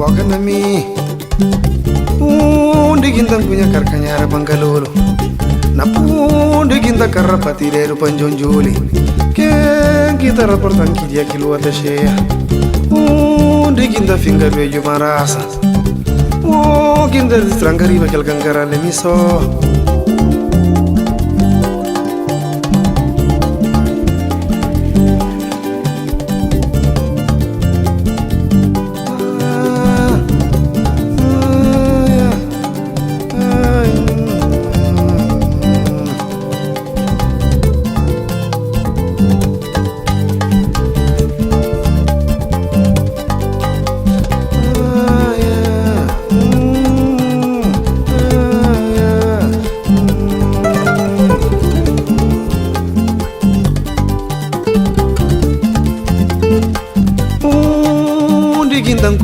boga na mi ginda punya karkanyara bangalolo na ginda karra patireru panjonjuli ke kita raportan kidia kiluata shea ginda finga beju marasa ginda distrangariba kalgangara le miso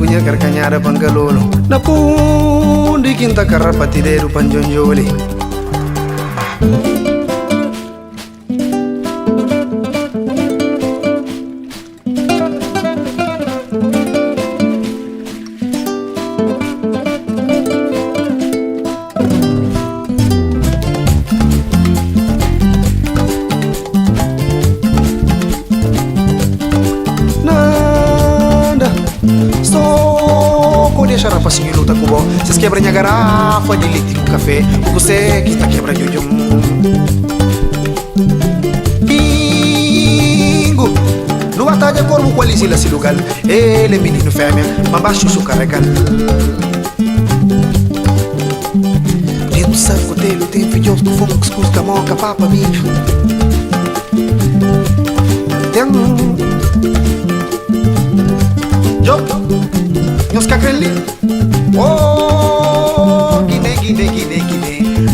Kunya karkanyara bangalolo na pundi kinta karra patireru panjonjoli deixa rapacinho luta com bom. Vocês quebram a garrafa de leite no café. Você que tá quebra jujum. Bingo! No batalha corvo qual isila se lugar. Ele menino fêmea, mas baixo su carregal. Dentro do saco dele tem filhos do fogo que se busca moca papa bicho. Tem Job Nyos kakreli oh gine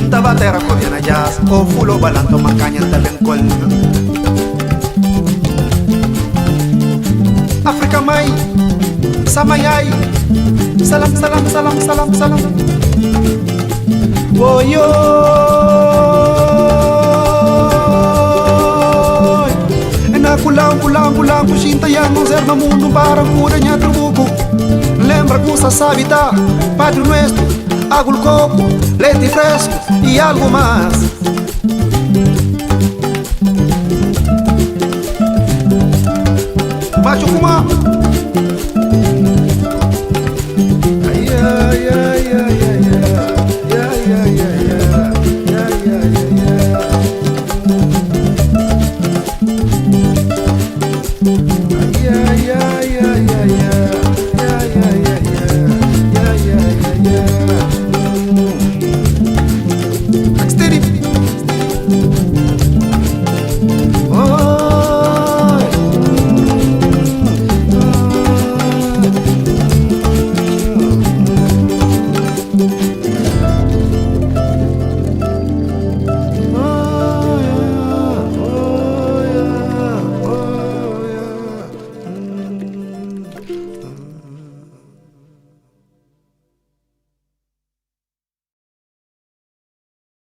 Ntaba terra koviana jazz o fulo balanto makanya talenkol Afrika mai samayai salam oh yo Kulang kusinta yang ser no mundo para cura nya truco lembra cosa sabita Padre Nuestro agua el coco leite fresco y algo más macho kuma